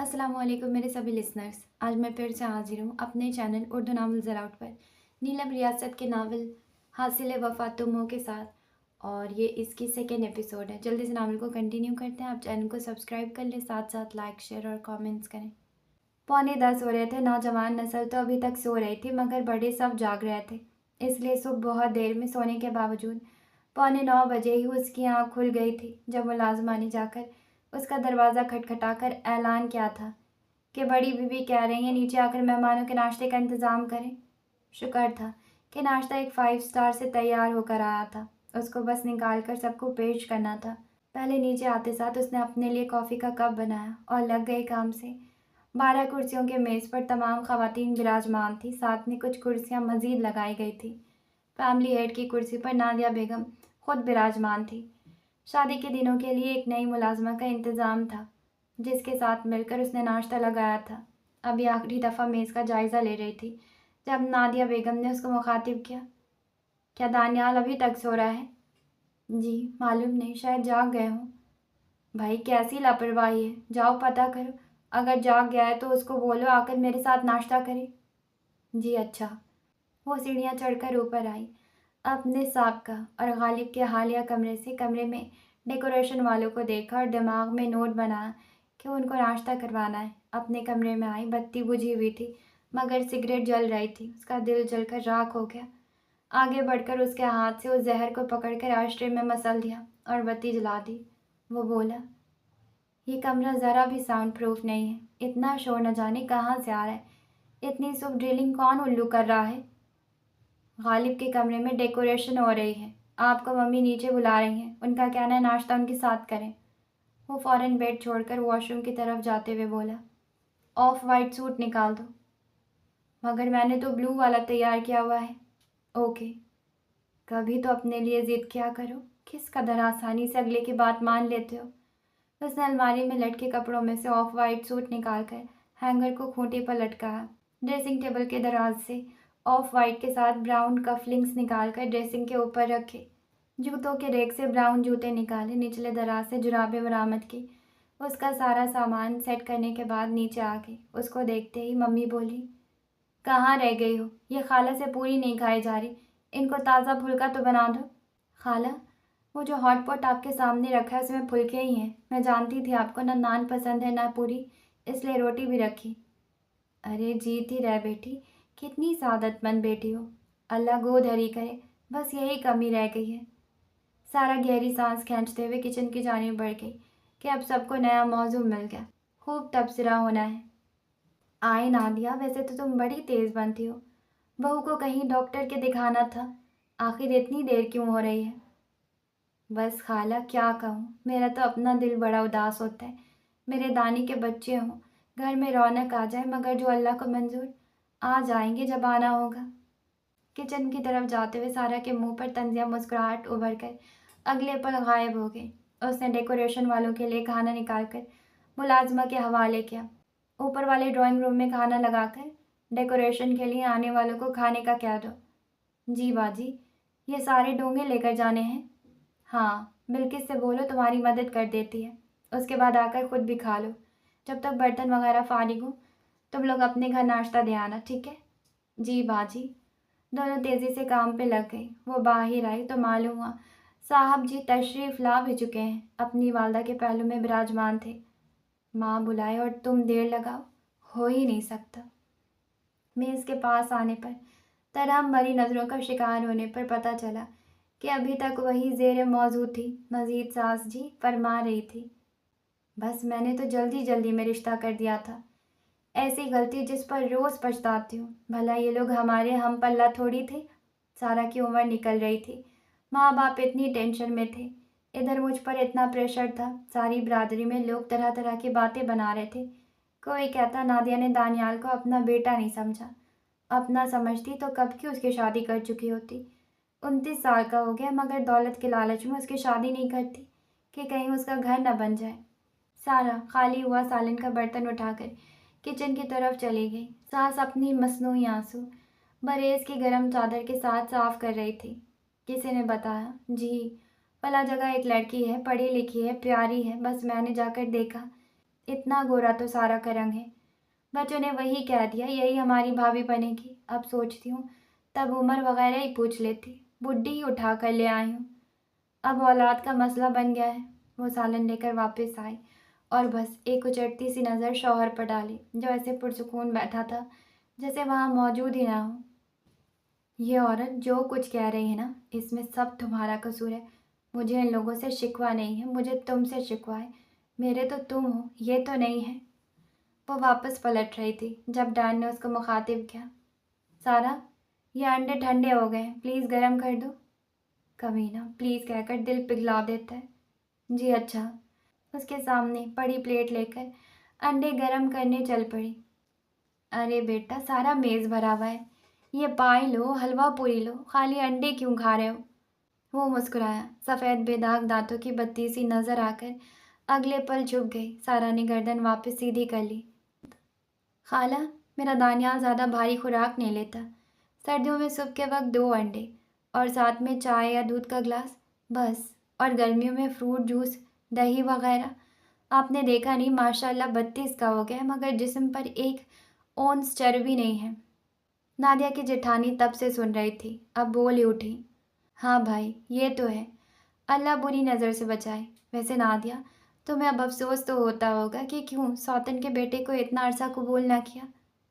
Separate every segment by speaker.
Speaker 1: अस्सलाम वालेकुम मेरे सभी लिसनर्स। आज मैं फिर से हाजिर हूँ अपने चैनल उर्दू नावल ज़राउट पर नीलम रियासत के नावल हासिल वफ़ा तुम हो के साथ। और ये इसकी सेकेंड एपिसोड है। जल्दी से नावल को कंटिन्यू करते हैं। आप चैनल को सब्सक्राइब कर लें, साथ साथ लाइक शेयर और कमेंट्स करें। 9:45 हो रहे थे। नौजवान नस्ल तो अभी तक सो रही थी मगर बड़े सब जाग रहे थे, इसलिए सुबह बहुत देर में सोने के बावजूद 9:15 बजे ही उसकी आँख खुल गई थी जब मुलाजमा ने जाकर उसका दरवाज़ा खटखटाकर ऐलान किया था कि बड़ी बीबी कह रही हैं नीचे आकर मेहमानों के नाश्ते का इंतज़ाम करें। शुक्र था कि नाश्ता एक 5 स्टार से तैयार होकर आया था, उसको बस निकाल कर सबको पेश करना था। पहले नीचे आते साथ उसने अपने लिए कॉफ़ी का कप बनाया और लग गई काम से। 12 कुर्सियों के मेज़ पर तमाम ख़वातीन विराजमान थी, साथ में कुछ कुर्सियाँ मज़ीद लगाई गई थी। फैमिली हेड की कुर्सी पर नादिया बेगम खुद विराजमान थी। शादी के दिनों के लिए एक नई मुलाजमा का इंतज़ाम था जिसके साथ मिलकर उसने नाश्ता लगाया था। अभी आखिरी दफ़ा मेज़ का जायज़ा ले रही थी जब नादिया बेगम ने उसको मुखातिब किया, क्या दानियाल अभी तक सो रहा है? जी मालूम नहीं, शायद जाग गए हों। भाई कैसी लापरवाही है, जाओ पता करो, अगर जाग गया है तो उसको बोलो आकर मेरे साथ नाश्ता करे। जी अच्छा। वो सीढ़ियाँ चढ़कर ऊपर आई, अपने साबका और गालिब के हालिया कमरे से कमरे में डेकोरेशन वालों को देखा और दिमाग में नोट बनाया कि उनको नाश्ता करवाना है। अपने कमरे में आई, बत्ती बुझी हुई थी मगर सिगरेट जल रही थी। उसका दिल जलकर राख हो गया। आगे बढ़कर उसके हाथ से उस जहर को पकड़कर आश्रय में मसल दिया और बत्ती जला दी। वो बोला, ये कमरा ज़रा भी साउंड प्रूफ नहीं है, इतना शोर न जाने कहाँ से आ रहा है, इतनी सुबह ड्रिलिंग कौन उल्लू कर रहा है? गालिब के कमरे में डेकोरेशन हो रही है, आपको मम्मी नीचे बुला रही हैं, उनका कहना है नाश्ता उनके साथ करें। वो फ़ौरन बेड छोड़कर वॉशरूम की तरफ जाते हुए बोला, ऑफ वाइट सूट निकाल दो। मगर मैंने तो ब्लू वाला तैयार किया हुआ है। ओके, कभी तो अपने लिए ज़िद किया करो, किस कदर आसानी से अगले की बात मान लेते हो। उसने अलमारी में लटके कपड़ों में से ऑफ वाइट सूट निकालकर हैंगर को खूंटी पर लटकाया। ड्रेसिंग टेबल के दराज से ऑफ वाइट के साथ ब्राउन कफलिंग्स निकालकर ड्रेसिंग के ऊपर रखे। जूतों के रेक से ब्राउन जूते निकाले, निचले दराज से जुराबें बरामद की। उसका सारा सामान सेट करने के बाद नीचे आ गई। उसको देखते ही मम्मी बोली, कहाँ रह गई हो? ये खाला से पूरी नहीं खाई जा रही, इनको ताज़ा फुल्का तो बना दो। खाला, वो जो हॉट पॉट आपके सामने रखा है उसमें फुल्के ही हैं। मैं जानती थी आपको ना नान पसंद है ना पूरी, इसलिए रोटी भी रखी। अरे जीत ही रह बेटी, कितनी सादतमंद बेटी हो, अल्लाह गोद हरी करे, बस यही कमी रह गई है। सारा गहरी सांस खींचते हुए किचन की जानिब बढ़ गई कि अब सबको नया मौजू मिल गया, खूब तबसरा होना है। आए नादिया, वैसे तो तुम बड़ी तेज़ बनती हो, बहू को कहीं डॉक्टर के दिखाना था, आखिर इतनी देर क्यों हो रही है? बस खाला क्या कहूँ, मेरा तो अपना दिल बड़ा उदास होता है। मेरे दानी के बच्चे हों, घर में रौनक आ जाए, मगर जो अल्लाह को मंजूर, आ जाएंगे जब आना होगा। किचन की तरफ जाते हुए सारा के मुंह पर तंजिया मुस्कुराहट उभर कर अगले पल गायब हो गई। उसने डेकोरेशन वालों के लिए खाना निकालकर मुलाजमा के हवाले किया। ऊपर वाले ड्राइंग रूम में खाना लगाकर डेकोरेशन के लिए आने वालों को खाने का कह दो। जी बाजी, ये सारे डोंगे लेकर जाने हैं? हाँ, बिल्किस से बोलो तुम्हारी मदद कर देती है, उसके बाद आकर खुद भी खा लो। जब तक बर्तन वगैरह फारिग हो तुम लोग अपने घर नाश्ता दे आना, ठीक है? जी बाजी। दोनों तेज़ी से काम पे लग गई। वो बाहर आई तो मालूम हुआ साहब जी तशरीफ़ ला भी चुके हैं, अपनी वालदा के पहलू में विराजमान थे। माँ बुलाए और तुम देर लगाओ, हो ही नहीं सकता। मेज़ के पास आने पर तरह मरी नज़रों का शिकार होने पर पता चला कि अभी तक वही ज़ेर मौजू थी। मज़ीद सास जी फरमा रही थी, बस मैंने तो जल्दी जल्दी में रिश्ता कर दिया था, ऐसी गलती जिस पर रोज़ पछताती हूँ। भला ये लोग हमारे हम पल्ला थोड़ी थे। सारा की उम्र निकल रही थी, माँ बाप इतनी टेंशन में थे, इधर मुझ पर इतना प्रेशर था। सारी बिरादरी में लोग तरह तरह की बातें बना रहे थे। कोई कहता नादिया ने दानियाल को अपना बेटा नहीं समझा, अपना समझती तो कब की उसकी शादी कर चुकी होती। 29 साल का हो गया मगर दौलत के लालच में उसकी शादी नहीं करती कि कहीं उसका घर न बन जाए। सारा खाली हुआ सालन का बर्तन उठाकर किचन की तरफ चली गई। सास अपनी मसनूई आंसू बरेज की गर्म चादर के साथ साफ कर रही थी। किसी ने बताया, जी फला जगह एक लड़की है, पढ़ी लिखी है, प्यारी है, बस मैंने जाकर देखा, इतना गोरा तो सारा का रंग है। बच्चों ने वही कह दिया, यही हमारी भाभी बनेगी। अब सोचती हूँ तब उम्र वगैरह ही पूछ लेती, बुढ़ी ही उठा कर ले आई हूँ। अब औलाद का मसला बन गया है। वो सालन लेकर वापस आई और बस एक उचटती सी नज़र शौहर पर डाली, जो ऐसे पुरसुकून बैठा था जैसे वहाँ मौजूद ही ना हो। ये औरत जो कुछ कह रही है ना, इसमें सब तुम्हारा कसूर है। मुझे इन लोगों से शिकवा नहीं है, मुझे तुमसे शिकवा है। मेरे तो तुम हो, ये तो नहीं है। वो वापस पलट रही थी जब डैन ने उसको मुखातिब किया। सारा, ये अंडे ठंडे हो गए हैं, प्लीज़ गर्म कर दो। कमीना प्लीज़ कहकर दिल पिघला देता है। जी अच्छा। उसके सामने पड़ी प्लेट लेकर अंडे गर्म करने चल पड़ी। अरे बेटा, सारा मेज़ भरा हुआ है, ये पाई लो, हलवा पूरी लो, खाली अंडे क्यों खा रहे हो? वो मुस्कुराया। सफ़ेद बेदाग दांतों की बत्ती सी नज़र आकर अगले पल चुप गई। सारा ने गर्दन वापस सीधी कर ली। खाला, मेरा दानियाल ज़्यादा भारी खुराक नहीं लेता। सर्दियों में सुबह के वक्त 2 अंडे और साथ में चाय या दूध का गिलास, बस। और गर्मियों में फ्रूट जूस, दही वगैरह। आपने देखा नहीं, माशाल्लाह 32 का हो गया मगर जिस्म पर एक औंस चर्बी नहीं है। नादिया की जेठानी तब से सुन रही थी, अब बोल ही उठी। हाँ भाई, ये तो है, अल्लाह बुरी नज़र से बचाए। वैसे नादिया, तुम्हें अब अफसोस तो होता होगा कि क्यों सौतन के बेटे को इतना अरसा कबूल ना किया।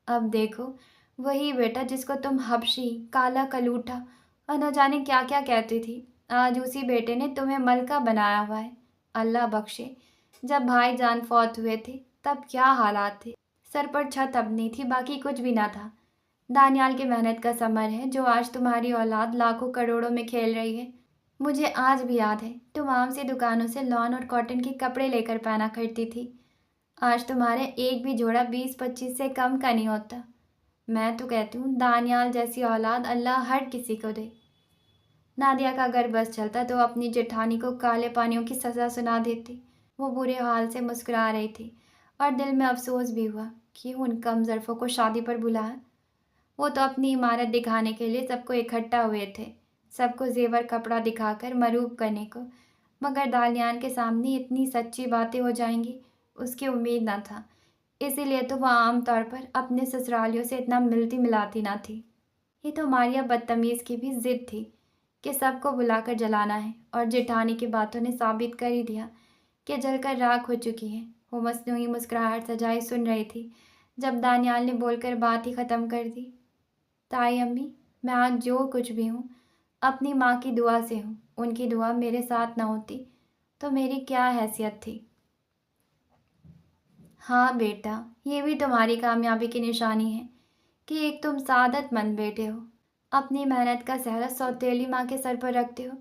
Speaker 1: अब देखो, वही बेटा जिसको तुम हबशी, काला कलूटा और न जाने क्या क्या कहती थी, आज उसी बेटे ने तुम्हें मलका बनाया हुआ है। अल्लाह बख्शे, जब भाईजान फौत हुए थे तब क्या हालात थे। सर पर छत अब नहीं थी, बाकी कुछ भी ना था। दानियाल की मेहनत का समर है जो आज तुम्हारी औलाद लाखों करोड़ों में खेल रही है। मुझे आज भी याद है, तुम आम सी दुकानों से लॉन और कॉटन के कपड़े लेकर पहना करती थी। आज तुम्हारे एक भी जोड़ा 20-25 से कम का नहीं होता। मैं तो कहती हूँ दानियाल जैसी औलाद अल्लाह हर किसी को दे। नादिया का अगर बस चलता तो अपनी जेठानी को काले पानियों की सज़ा सुना देती। वो बुरे हाल से मुस्कुरा रही थी और दिल में अफसोस भी हुआ कि उन कम ज़रफ़ों को शादी पर बुलाया। वो तो अपनी इमारत दिखाने के लिए सबको इकट्ठा हुए थे, सबको जेवर कपड़ा दिखाकर मरूब करने को, मगर दानियाल के सामने इतनी सच्ची बातें हो जाएंगी उसकी उम्मीद ना था। इसीलिए तो वह आम तौर पर अपने ससुरालियों से इतना मिलती मिलाती ना थी। ये तो मारिया बदतमीज़ की भी जिद थी कि सबको बुलाकर जलाना है, और जेठानी की बातों ने साबित कर ही दिया कि जलकर राख हो चुकी है। वो मसनूई मुस्कुराहट सजाए सुन रही थी जब दानियाल ने बोलकर बात ही ख़त्म कर दी। ताई अम्मी, मैं आज जो कुछ भी हूँ अपनी माँ की दुआ से हूँ। उनकी दुआ मेरे साथ ना होती तो मेरी क्या हैसियत थी। हाँ बेटा, ये भी तुम्हारी कामयाबी की निशानी है कि एक तुम सादतमंद बेटे हो, अपनी मेहनत का सहरा सौतेली माँ के सर पर रखते हो।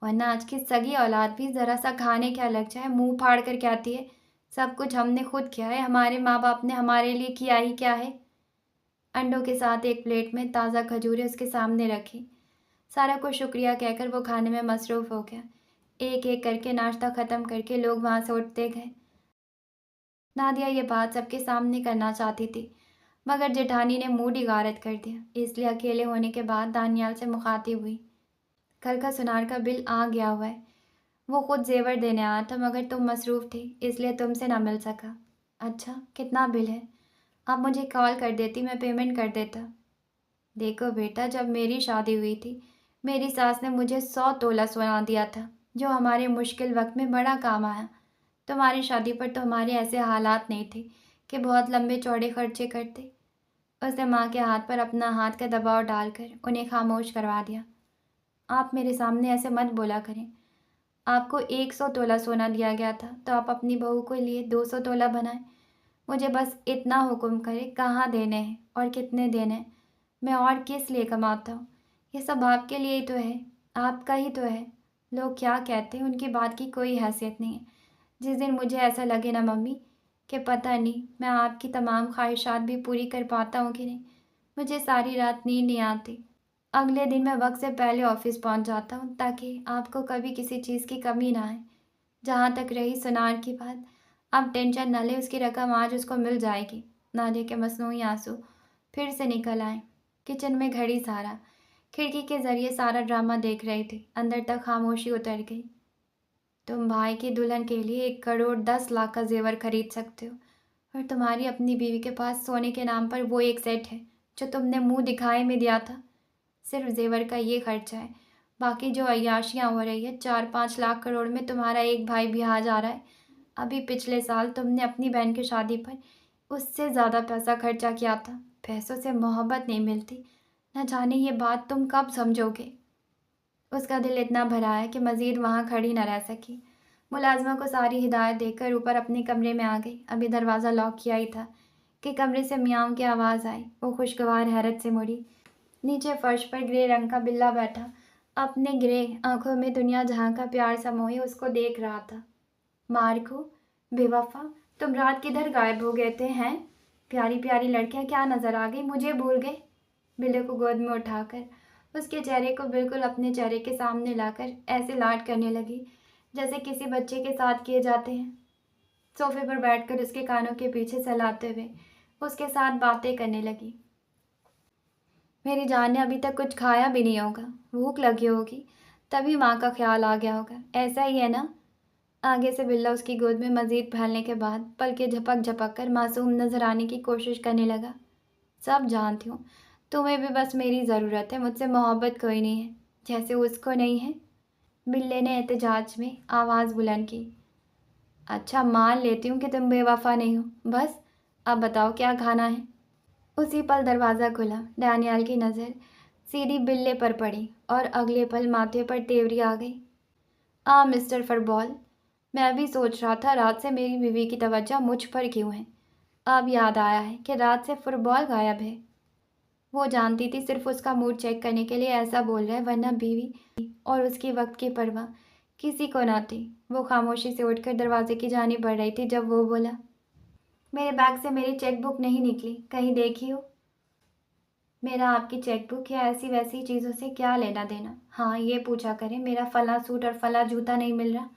Speaker 1: वरना आज की सगी औलाद भी ज़रा सा खाने क्या लग जाए मुंह फाड़ कर कहती है, सब कुछ हमने खुद किया है, हमारे माँ बाप ने हमारे लिए किया ही क्या है। अंडों के साथ एक प्लेट में ताज़ा खजूरें उसके सामने रखी। सारा को शुक्रिया कहकर वो खाने में मसरूफ़ हो गया। एक एक करके नाश्ता ख़त्म करके लोग वहाँ से उठते गए। नादिया ये बात सबके सामने करना चाहती थी, मगर जेठानी ने मूड ही गारत कर दिया, इसलिए अकेले होने के बाद दानियाल से मुखातिब हुई। घर का सुनार का बिल आ गया हुआ है। वो खुद जेवर देने आया था मगर तुम मसरूफ़ थी, इसलिए तुमसे ना मिल सका। अच्छा, कितना बिल है? आप मुझे कॉल कर देती, मैं पेमेंट कर देता। देखो बेटा, जब मेरी शादी हुई थी मेरी सास ने मुझे 100 तोला सोना दिया था, जो हमारे मुश्किल वक्त में बड़ा काम आया। तुम्हारी शादी पर तो हमारे ऐसे हालात नहीं थे कि बहुत लंबे चौड़े खर्चे करते। उसने माँ के हाथ पर अपना हाथ का दबाव डालकर उन्हें खामोश करवा दिया। आप मेरे सामने ऐसे मत बोला करें। आपको 100 तोला सोना दिया गया था तो आप अपनी बहू के लिए 200 तोला बनाएं। मुझे बस इतना हुक्म करें कहाँ देने हैं और कितने देने हैं। मैं और किस लिए कमाता हूँ? ये सब आपके लिए ही तो है, आपका ही तो है। लोग क्या कहते हैं उनकी बात की कोई हैसियत नहीं है। जिस दिन मुझे ऐसा लगे ना मम्मी कि पता नहीं मैं आपकी तमाम ख्वाहिशात भी पूरी कर पाता हूँ कि नहीं, मुझे सारी रात नींद नहीं आती। अगले दिन मैं वक्त से पहले ऑफिस पहुँच जाता हूँ ताकि आपको कभी किसी चीज़ की कमी ना आए। जहाँ तक रही सुनार की बात, आप टेंशन न लें, उसकी रकम आज उसको मिल जाएगी। नादिया के मसनूई आंसू फिर से निकल आए। किचन में घड़ी सारा खिड़की के जरिए सारा ड्रामा देख रही थी। अंदर तक खामोशी उतर गई। तुम भाई की दुल्हन के लिए 1 करोड़ 10 लाख का जेवर खरीद सकते हो, और तुम्हारी अपनी बीवी के पास सोने के नाम पर वो एक सेट है जो तुमने मुंह दिखाए में दिया था। सिर्फ जेवर का ये खर्चा है। बाकी जो अय्याशियाँ हो रही है, 4-5 लाख करोड़ में तुम्हारा एक भाई बिहार जा रहा है। अभी पिछले साल तुमने अपनी बहन की शादी पर उससे ज़्यादा पैसा खर्चा किया था। पैसों से मोहब्बत नहीं मिलती। न जाने ये बात तुम कब समझोगे। उसका दिल इतना भरा है कि मज़ीद वहाँ खड़ी न रह सकी। मुलाज़िमा को सारी हिदायत देकर ऊपर अपने कमरे में आ गई। अभी दरवाज़ा लॉक किया ही था कि कमरे से मियाँव की आवाज़ आई। वो खुशगवार हैरत से मुड़ी। नीचे फर्श पर ग्रे रंग का बिल्ला बैठा अपने ग्रे आंखों में दुनिया जहाँ का प्यार समोए उसको देख रहा था। मार्को, बेवफा, तुम रात किधर गायब हो गए थे हैं? प्यारी प्यारी लड़कियां क्या नज़र आ गई, मुझे भूल गए। बिल्ले को गोद में उठाकर उसके चेहरे को बिल्कुल अपने चेहरे के सामने लाकर ऐसे लाड करने लगी जैसे किसी बच्चे के साथ किए जाते हैं। सोफे पर बैठकर उसके कानों के पीछे सहलाते हुए उसके साथ बातें करने लगी। मेरी जान ने अभी तक कुछ खाया भी नहीं होगा, भूख लगी होगी, तभी माँ का ख्याल आ गया होगा, ऐसा ही है ना? आगे से बिल्ला उसकी गोद में मजीद फैलने के बाद पलके झपक झपक कर मासूम नजर आने की कोशिश करने लगा। सब जानती हूँ, तुम्हें भी बस मेरी ज़रूरत है, मुझसे मोहब्बत कोई नहीं है, जैसे उसको नहीं है। बिल्ले ने एहतजाज में आवाज़ बुलंद की। अच्छा, मान लेती हूँ कि तुम बेवफा नहीं हो, बस अब बताओ क्या खाना है। उसी पल दरवाज़ा खुला। डैनियल की नज़र सीधी बिल्ले पर पड़ी और अगले पल माथे पर तेवरी आ गई। मिस्टर फुटबॉल, मैं भी सोच रहा था रात से मेरी बीवी की तवज्जो मुझ पर क्यों है। अब याद आया है कि रात से फुटबॉल गायब है। वो जानती थी सिर्फ उसका मूड चेक करने के लिए ऐसा बोल रहा है, वरना बीवी और उसकी वक्त की परवाह किसी को ना थी। वो खामोशी से उठकर दरवाजे की जानिब बढ़ रही थी जब वो बोला, मेरे बैग से मेरी चेक बुक नहीं निकली, कहीं देखी हो? मेरा आपकी चेकबुक या ऐसी वैसी चीज़ों से क्या लेना देना। हाँ, ये पूछा करें मेरा फला सूट और फला जूता नहीं मिल रहा,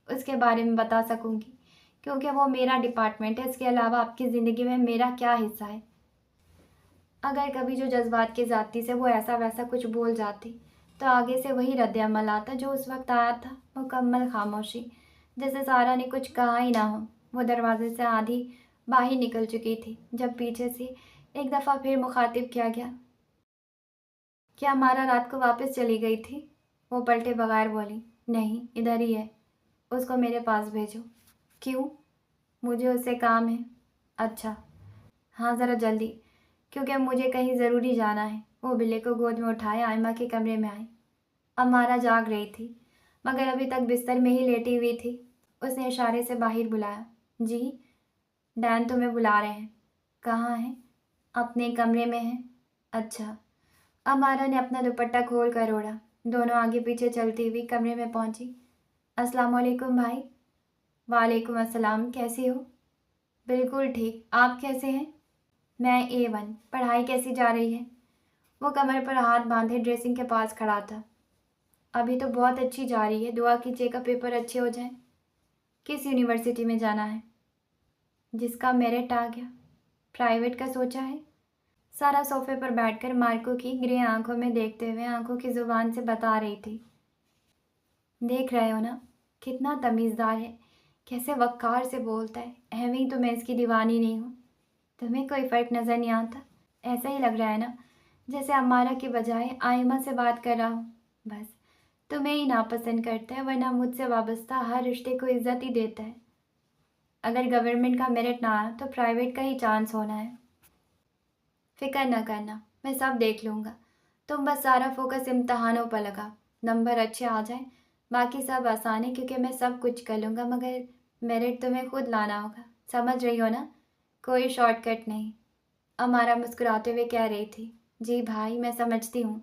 Speaker 1: उसके बारे में बता सकूँगी, क्योंकि वो मेरा डिपार्टमेंट है। इसके अलावा आपकी ज़िंदगी में मेरा क्या हिस्सा है? अगर कभी जो जज्बात की ज़ाती से वो ऐसा वैसा कुछ बोल जाती तो आगे से वही रद्द अमल आता जो उस वक्त आया था, मुकम्मल खामोशी, जैसे सारा ने कुछ कहा ही ना हो। वो दरवाजे से आधी बाहर निकल चुकी थी जब पीछे से एक दफ़ा फिर मुखातिब किया गया, क्या हमारा रात को वापस चली गई थी? वो पलटे बगैर बोली, नहीं, इधर ही है, उसको मेरे पास भेजो। क्यों? मुझे उससे काम है। अच्छा, हाँ ज़रा जल्दी, क्योंकि अब मुझे कहीं ज़रूरी जाना है। वो बिल्ले को गोद में उठाए आयमा के कमरे में आए। अमारा जाग रही थी मगर अभी तक बिस्तर में ही लेटी हुई थी। उसने इशारे से बाहर बुलाया। जी, डैन तुम्हें बुला रहे हैं। कहाँ हैं? अपने कमरे में हैं। अच्छा। अमारा ने अपना दुपट्टा खोल कर ओढ़ा। दोनों आगे पीछे चलती हुई कमरे में पहुंची। अस्सलाम वालेकुम भाई। वालेकुम अस्सलाम, कैसी हो? बिल्कुल ठीक, आप कैसे हैं? मैं A1। पढ़ाई कैसी जा रही है? वो कमर पर हाथ बांधे ड्रेसिंग के पास खड़ा था। अभी तो बहुत अच्छी जा रही है, दुआ कीजिए का पेपर अच्छे हो जाए। किस यूनिवर्सिटी में जाना है? जिसका मेरिट आ गया। प्राइवेट का सोचा है? सारा सोफे पर बैठकर मार्को की ग्रे आंखों में देखते हुए आंखों की जुबान से बता रही थी। देख रहे हो ना, कितना तमीज़दार है, कैसे वक़्कार से बोलता है। एवें तो मैं इसकी दीवानी नहीं हूँ। तुम्हें कोई फ़र्क नज़र नहीं आता? ऐसा ही लग रहा है ना जैसे अम्मारा के बजाय आयमा से बात कर रहा हूँ। बस तुम्हें ही नापसंद करता है, वरना मुझसे वाबस्ता हर रिश्ते को इज्जत ही देता है। अगर गवर्नमेंट का मेरिट ना आया तो प्राइवेट का ही चांस होना है। फिक्र न करना, मैं सब देख लूँगा। तुम बस सारा फोकस इम्तहानों पर लगा, नंबर अच्छे आ जाए, बाकी सब आसान है क्योंकि मैं सब कुछ कर लूँगा, मगर मेरिट तुम्हें खुद लाना होगा। समझ रही हो ना? कोई शॉर्टकट नहीं। अमारा मुस्कुराते हुए कह रही थी। जी भाई, मैं समझती हूँ।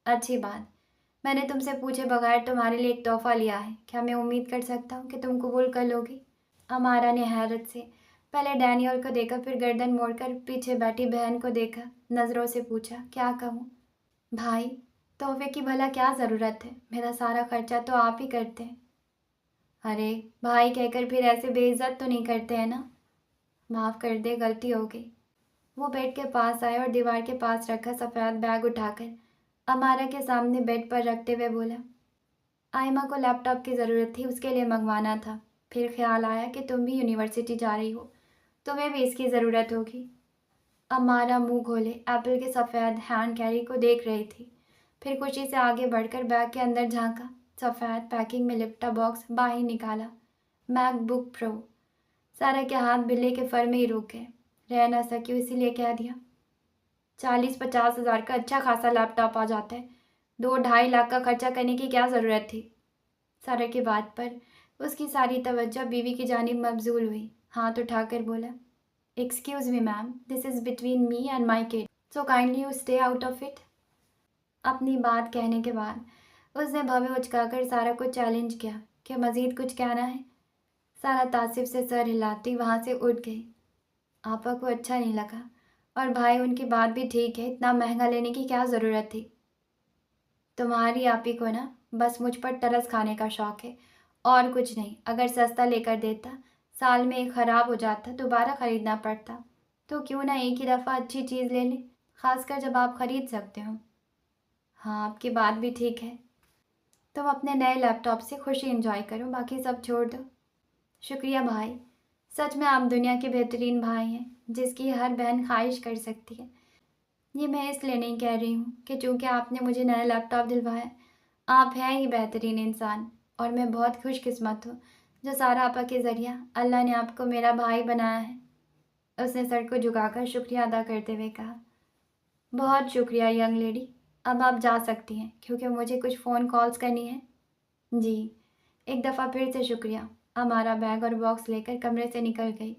Speaker 1: अच्छी बात। मैंने तुमसे पूछे बगैर तुम्हारे लिए एक तोहफ़ा लिया है, क्या मैं उम्मीद कर सकता हूँ कि तुम कबूल कर लोगी? अमारा ने हैरत से पहले डैनियल को देखा, फिर गर्दन मोड़कर पीछे बैठी बहन को देखा, नज़रों से पूछा, क्या कहूँ? भाई, तोहफे की भला क्या ज़रूरत है, मेरा सारा खर्चा तो आप ही करते हैं। अरे भाई कहकर फिर ऐसे बेइज्जत तो नहीं करते हैं ना? माफ़ कर दे, गलती हो गई। वो बेड के पास आया और दीवार के पास रखा सफ़ेद बैग उठाकर अमारा के सामने बेड पर रखते हुए बोला, आयमा को लैपटॉप की ज़रूरत थी, उसके लिए मंगवाना था। फिर ख्याल आया कि तुम भी यूनिवर्सिटी जा रही हो, तुम्हें भी इसकी ज़रूरत होगी। अमारा मुंह खोले एप्पल के सफ़ेद हैंड कैरी को देख रही थी। फिर खुशी से आगे बढ़कर बैग के अंदर झांका। सफ़ेद पैकिंग में लिपटा बॉक्स बाहर निकाला। MacBook pro. सारा के हाथ बिल्ली के फर में ही रुक गए। रह ना सकी, इसीलिए कह दिया। 40-50 हज़ार का अच्छा खासा लैपटॉप आ जाता है, 2-2.5 लाख का खर्चा करने की क्या ज़रूरत थी। सारा की बात पर उसकी सारी तवज्जो बीवी की जानिब मबजूल हुई। हाथ उठाकर बोला, excuse me ma'am, this is between me and my kid, so kindly you stay out of it. अपनी बात कहने के बाद उसने भवें उचकाकर सारा को चैलेंज किया कि मज़ीद कुछ कहना है। सारा तासिफ से सर हिलाती वहाँ से उठ गई। आपा को अच्छा नहीं लगा, और भाई उनकी बात भी ठीक है, इतना महंगा लेने की क्या ज़रूरत थी। तुम्हारी आपी को ना बस मुझ पर तरस खाने का शौक़ है, और कुछ नहीं। अगर सस्ता लेकर देता, साल में एक ख़राब हो जाता, दोबारा ख़रीदना पड़ता, तो क्यों ना एक ही दफ़ा अच्छी चीज़ ले लें, ख़ासकर जब आप ख़रीद सकते हो। हाँ, आपकी बात भी ठीक है। तुम अपने नए लैपटॉप से खुशी एंजॉय करो, बाकी सब छोड़ दो। शुक्रिया भाई, सच में आप दुनिया के बेहतरीन भाई हैं, जिसकी हर बहन ख्वाहिश कर सकती है। ये मैं इसलिए नहीं कह रही हूँ कि चूँकि आपने मुझे नया लैपटॉप दिलवाया। आप हैं ही बेहतरीन इंसान, और मैं बहुत खुशकिस्मत हूँ जो सारा आपा के ज़रिए अल्लाह ने आपको मेरा भाई बनाया है। उसने सर को झुकाकर शुक्रिया अदा करते हुए कहा। बहुत शुक्रिया यंग लेडी, अब आप जा सकती हैं, क्योंकि मुझे कुछ फ़ोन कॉल्स करनी है। जी, एक दफ़ा फिर से शुक्रिया। हमारा बैग और बॉक्स लेकर कमरे से निकल गई।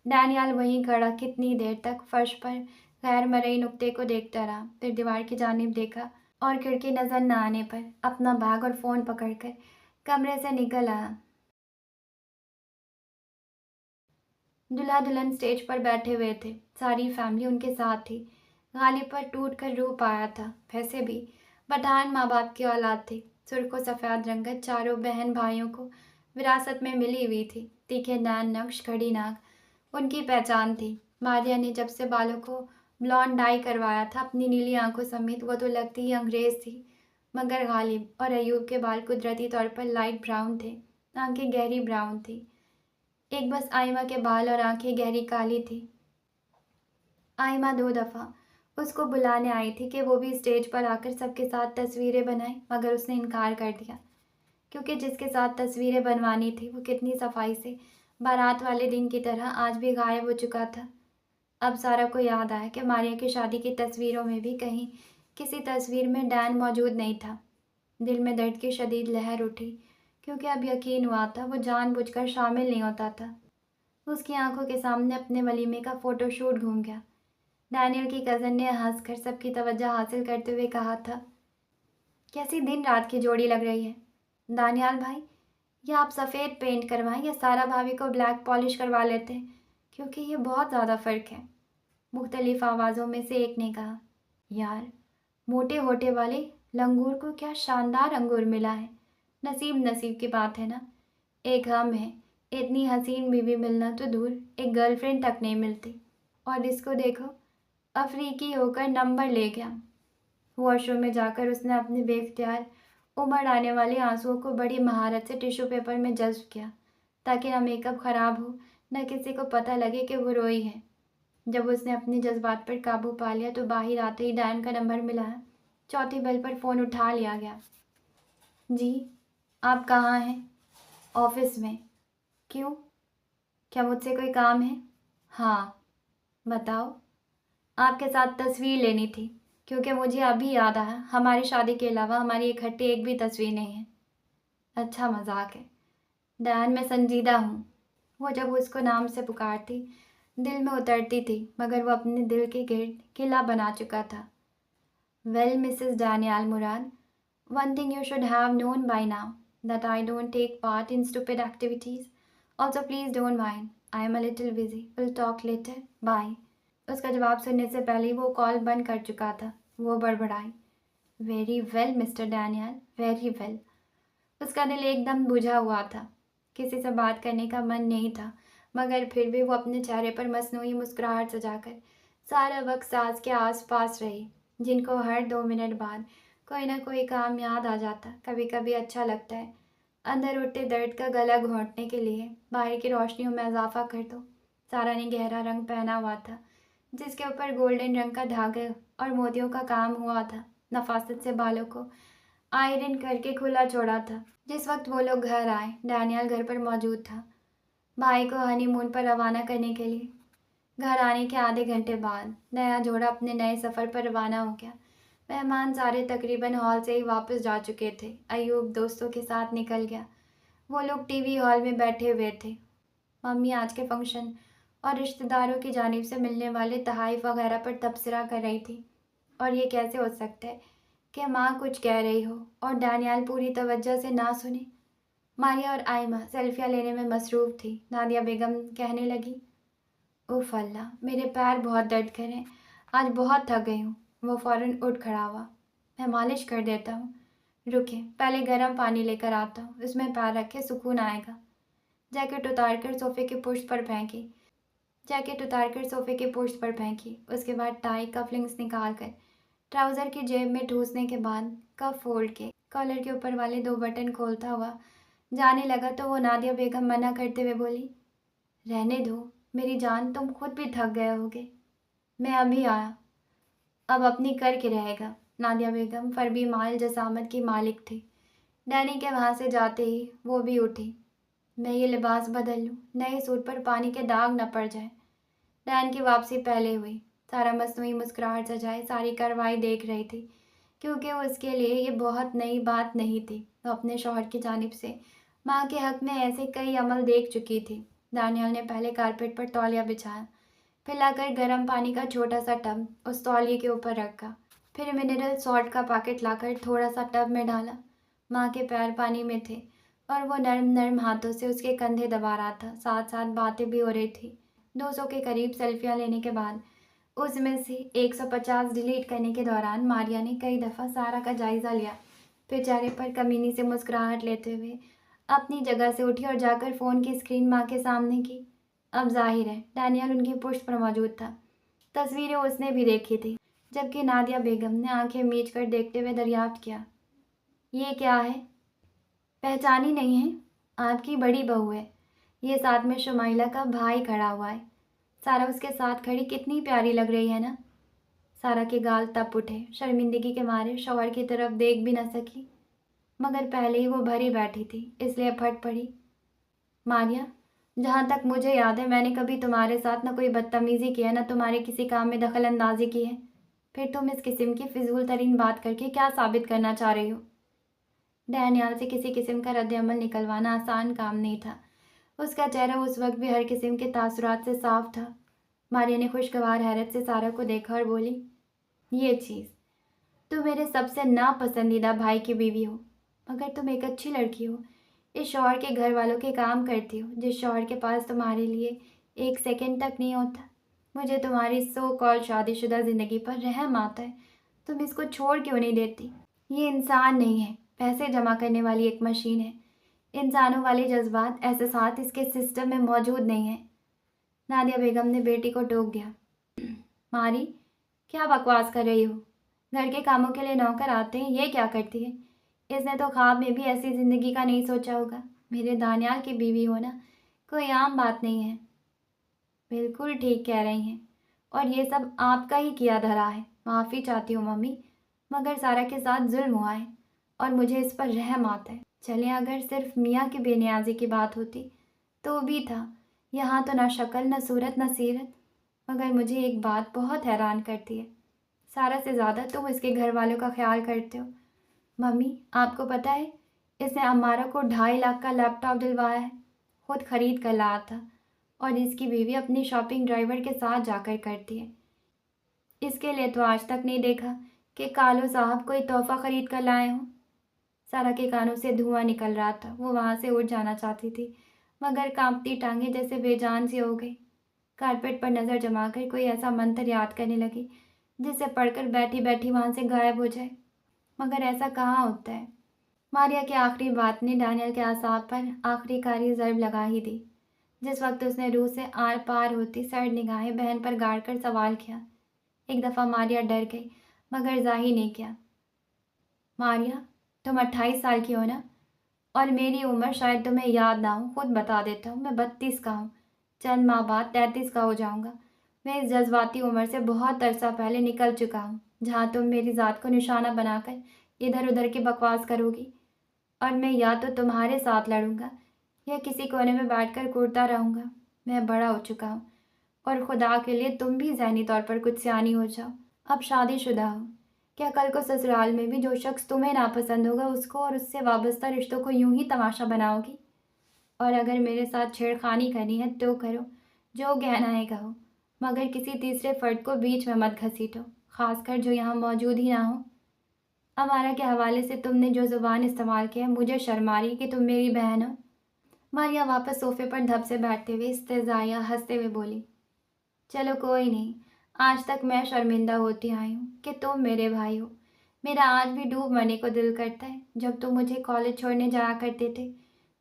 Speaker 1: डैनियल वहीं खड़ा कितनी देर तक फर्श पर गैर मरई नुक्ते को देखता रहा, फिर दीवार की जानिब देखा और खिड़की नज़र न आने पर अपना बैग और फ़ोन पकड़कर कमरे से निकल आया। दूल्हा दुल्हन स्टेज पर बैठे हुए थे, सारी फैमिली उनके साथ थी। गालिब पर टूट कर रो पाया था। वैसे भी पठान माँ बाप की औलाद थे। सुर्ख व सफ़ेद रंगत चारों बहन भाइयों को विरासत में मिली हुई थी। तीखे नैन नक्श खड़ी नाक उनकी पहचान थी। मारिया ने जब से बालों को ब्लॉन्ड डाई करवाया था अपनी नीली आंखों समेत, वो तो लगती ही अंग्रेज़ थी। मगर गालिब और अयूब के बाल कुदरती तौर पर लाइट ब्राउन थे, आंखें गहरी ब्राउन थी। एक बस आइमा के बाल और आंखें गहरी काली थी। आइमा 2 दफ़ा उसको बुलाने आई थी कि वो भी स्टेज पर आकर सबके साथ तस्वीरें बनाए, मगर उसने इनकार कर दिया, क्योंकि जिसके साथ तस्वीरें बनवानी थी वो कितनी सफाई से बारात वाले दिन की तरह आज भी गायब हो चुका था। अब सारा को याद आया कि मारिया की शादी की तस्वीरों में भी कहीं किसी तस्वीर में डैन मौजूद नहीं था। दिल में दर्द की शदीद लहर उठी, क्योंकि अब यकीन हुआ था वो जानबूझकर शामिल नहीं होता था। उसकी आंखों के सामने अपने वलीमे का फ़ोटोशूट घूम गया। डैनियल की कज़न ने हंसकर सबकी तवज्जो हासिल करते हुए कहा था, कैसी दिन रात की जोड़ी लग रही है। दानियाल भाई, या आप सफ़ेद पेंट करवाएं या सारा भाभी को ब्लैक पॉलिश करवा लेते हैं, क्योंकि ये बहुत ज़्यादा फ़र्क है। मुख्तलिफ आवाज़ों में से एक ने कहा, यार, मोटे होटे वाले लंगूर को क्या शानदार अंगूर मिला है। नसीब नसीब की बात है ना। एक हम है, इतनी हसीन बीवी मिलना तो दूर, एक गर्लफ्रेंड तक नहीं मिलती। और इसको देखो, अफ्रीकी होकर नंबर ले गया। वॉशरूम में जाकर उसने अपने बेख्तियार उमड़ आने वाले आंसुओं को बड़ी महारत से टिश्यू पेपर में जज्ब किया, ताकि न मेकअप ख़राब हो, न किसी को पता लगे कि वो रोई है। जब उसने अपने जज्बात पर काबू पा लिया तो बाहर आते ही डैन का नंबर मिलाया। चौथी बेल पर फ़ोन उठा लिया गया। जी, आप कहाँ हैं? ऑफिस में। क्यों? क्या मुझसे कोई काम है? हाँ, बताओ। आपके साथ तस्वीर लेनी थी, क्योंकि मुझे अभी याद आया हमारी शादी के अलावा हमारी इकट्ठी एक भी तस्वीर नहीं है। अच्छा मजाक है। डैन, मैं संजीदा हूँ। वो जब उसको नाम से पुकारती दिल में उतरती थी, मगर वो अपने दिल के गिर्द किला बना चुका था। Well Mrs Daniel Murad, one thing you should have known by now, that I don't take part in stupid activities. Also, please don't mind. I am a little busy. We'll talk later. Bye. उसका जवाब सुनने से पहले ही वो call बंद कर चुका था। वो बड़बड़ाई, very well Mr Daniel, very well. उसका दिल एकदम बुझा हुआ था। किसी से बात करने का मन नहीं था, मगर फिर भी वो अपने चेहरे पर मसनूई मुस्कुराहट सजाकर सारा वक्त सास के आस पास रही, जिनको हर 2 मिनट बाद कोई ना कोई काम याद आ जाता। कभी कभी अच्छा लगता है अंदर उठते दर्द का गला घोंटने के लिए बाहर की रोशनियों में इजाफा कर दो। सारा ने गहरा रंग पहना हुआ था, जिसके ऊपर गोल्डन रंग का धागा और मोतियों का काम हुआ था। नफासत से बालों को आयरन करके खुला छोड़ा था। जिस वक्त वो लोग घर आए, डैनियल घर पर मौजूद था, भाई को हनीमून पर रवाना करने के लिए। घर आने के आधे घंटे बाद नया जोड़ा अपने नए सफ़र पर रवाना हो गया। मेहमान सारे तकरीबन हॉल से ही वापस जा चुके थे। अयूब दोस्तों के साथ निकल गया। वो लोग टीवी हॉल में बैठे हुए थे। मम्मी आज के फंक्शन और रिश्तेदारों की जानिब से मिलने वाले तहाइफ वगैरह पर तबसरा कर रही थी। और ये कैसे हो सकता है कि माँ कुछ कह रही हो और डैनियल पूरी तवज्जो से ना सुने। मारिया और आयमा सेल्फियाँ लेने में मसरूफ़ थी। नादिया बेगम कहने लगी, उफ़ अल्लाह, मेरे पैर बहुत दर्द कर रहे हैं, आज बहुत थक गई हूँ। वो फ़ौरन उठ खड़ा हुआ। मैं मालिश कर देता हूँ, रुके, पहले गर्म पानी लेकर आता हूँ, उसमें पैर रखे, सुकून आएगा। जैकेट उतारकर सोफ़े के पुष्ट पर फेंकी। उसके बाद टाई कफलिंग्स निकाल कर ट्राउज़र की जेब में ठूसने के बाद कफ फोल्ड के कॉलर के ऊपर वाले 2 बटन खोलता हुआ जाने लगा तो वो नादिया बेगम मना करते हुए बोली, रहने दो मेरी जान, तुम खुद भी थक गए होगे, मैं अभी आया, अब अपनी करके रहेगा। नादिया बेगम फरबी माल जसामत की मालिक थी। डैनी के वहाँ से जाते ही वो भी उठी। मैं ये लिबास बदल लूँ, नए सूट पर पानी के दाग न पड़ जाए। डैन की वापसी पहले हुई। सारा मसनूई मुस्कुराहट सजाए सारी कार्रवाई देख रही थी, क्योंकि उसके लिए ये बहुत नई बात नहीं थी। वो अपने शौहर की जानिब से माँ के हक़ में ऐसे कई अमल देख चुकी थी। दानियल ने पहले कारपेट पर तौलिया बिछाया, फिर लाकर गर्म पानी का छोटा सा टब उस तौलिए के ऊपर रखा, फिर मिनरल सॉल्ट का पैकेट लाकर थोड़ा सा टब में डाला। माँ के पैर पानी में थे और वो नरम नरम हाथों से उसके कंधे दबा रहा था। साथ साथ बातें भी हो रही थी। 200 के करीब सेल्फियाँ लेने के बाद उसमें से 150 डिलीट करने के दौरान मारिया ने कई दफ़ा सारा का जायज़ा लिया, फिर चेहरे पर कमीनी से मुस्कुराहट लेते हुए अपनी जगह से उठी और जाकर फ़ोन की स्क्रीन माँ के सामने की। अब जाहिर है डैनियल उनकी पुष्ट पर मौजूद था। तस्वीरें उसने भी देखी थी, जबकि नादिया बेगम ने आंखें मीच कर देखते हुए दरियाफ्त किया, ये क्या है? पहचानी नहीं है? आपकी बड़ी बहू है। ये साथ में शुमाइला का भाई खड़ा हुआ है। सारा उसके साथ खड़ी कितनी प्यारी लग रही है ना। सारा के गाल तप उठे। शर्मिंदगी के मारे शौहर की तरफ देख भी न सकी, मगर पहले ही वो भरी बैठी थी, इसलिए फट पड़ी। मारिया, जहाँ तक मुझे याद है मैंने कभी तुम्हारे साथ न कोई बदतमीज़ी की है, न तुम्हारे किसी काम में दखल अंदाजी की है। फिर तुम इस किस्म की फिजूल तरीन बात करके क्या साबित करना चाह रही हो? डैनियल से किसी किस्म का रद्द-ए-अमल निकलवाना आसान काम नहीं था। उसका चेहरा उस वक्त भी हर किस्म के तासुरात से साफ था। मारिया ने खुशगवार हैरत से सारा को देखा और बोली, ये चीज़, तुम मेरे सबसे नापसंदीदा भाई की बीवी हो, मगर तुम एक अच्छी लड़की हो। इस शौहर के घर वालों के काम करती हो, जिस शौहर के पास तुम्हारे लिए एक सेकंड तक नहीं होता। मुझे तुम्हारी सो कॉल शादीशुदा ज़िंदगी पर रहम आता है। तुम इसको छोड़ क्यों नहीं देती? ये इंसान नहीं है, पैसे जमा करने वाली एक मशीन है। इंसानों वाले जज्बात, एहसासात इसके सिस्टम में मौजूद नहीं है। नादिया बेगम ने बेटी को टोक दिया। मारी, क्या बकवास कर रही हो? घर के कामों के लिए नौकर आते हैं, ये क्या करती है? इसने तो ख्वाब में भी ऐसी ज़िंदगी का नहीं सोचा होगा। मेरे दानियाल की बीवी होना कोई आम बात नहीं है। बिल्कुल ठीक कह रही हैं, और ये सब आपका ही किया धरा है। माफ़ी चाहती हूँ मम्मी, मगर सारा के साथ जुल्म हुआ है और मुझे इस पर रहम आता है। चले, अगर सिर्फ मियाँ की बेनियाजी की बात होती तो भी था। यहाँ तो ना शक्ल, न सूरत, न सीरत। मगर मुझे एक बात बहुत हैरान करती है, सारा से ज़्यादा तुम इसके घर वालों का ख्याल करते हो। मम्मी, आपको पता है इसने अम्मारा को 2.5 लाख का लैपटॉप दिलवाया है, खुद खरीद कर लाया था, और इसकी बीवी अपनी शॉपिंग ड्राइवर के साथ जाकर करती है। इसके लिए तो आज तक नहीं देखा कि कालू साहब कोई तोहफा खरीद कर लाए हों। सारा के कानों से धुआं निकल रहा था। वो वहाँ से उठ जाना चाहती थी, मगर कांपती टांगें जैसे बेजान सी हो गई। कारपेट पर नज़र जमाकर कोई ऐसा मंत्र याद करने लगी जिसे पढ़कर बैठी बैठी वहाँ से गायब हो जाए, मगर ऐसा कहाँ होता है। मारिया की आखिरी बात ने डैनियल के आसाब पर आखिरी कारी ज़रब लगा ही दी। जिस वक्त उसने रूह से आर पार होती सर्द निगाहें बहन पर गाड़ कर सवाल किया। एक दफ़ा मारिया डर गई, मगर जाहिर नहीं किया। मारिया, तुम 28 साल की हो ना? और मेरी उम्र शायद तुम्हें याद ना हो। खुद बता देता हूँ, मैं 32 का हूँ। चंद माह बाद 33 का हो जाऊँगा। मैं इस जज्बाती उम्र से बहुत अरसा पहले निकल चुका हूँ, जहाँ तुम मेरी ज़ात को निशाना बनाकर इधर उधर की बकवास करोगी, और मैं या तो तुम्हारे साथ लड़ूंगा या किसी कोने में बैठकर कूदता रहूँगा। मैं बड़ा हो चुका हूँ, और खुदा के लिए तुम भी ज़हनी तौर पर कुछ सियानी हो जाओ। अब शादीशुदा हो। क्या कल को ससुराल में भी जो शख्स तुम्हें नापसंद होगा उसको और उससे वाबस्ता रिश्तों को यूं ही तमाशा बनाओगी? और अगर मेरे साथ छेड़खानी करनी है तो करो, जो कहना है कहो, मगर किसी तीसरे फर्द को बीच में मत घसीटो, खासकर जो यहाँ मौजूद ही ना हो। अमारा के हवाले से तुमने जो ज़ुबान इस्तेमाल किया है, मुझे शर्म आ रही कि तुम मेरी बहन हो। मारिया वापस सोफे पर धप से बैठते हुए इस्तेज़ाया हंसते हुए बोली, चलो कोई नहीं, आज तक मैं शर्मिंदा होती आई हूँ कि तुम मेरे भाई हो। मेरा आज भी डूब मरने को दिल करता है जब तुम मुझे कॉलेज छोड़ने जाया करते थे।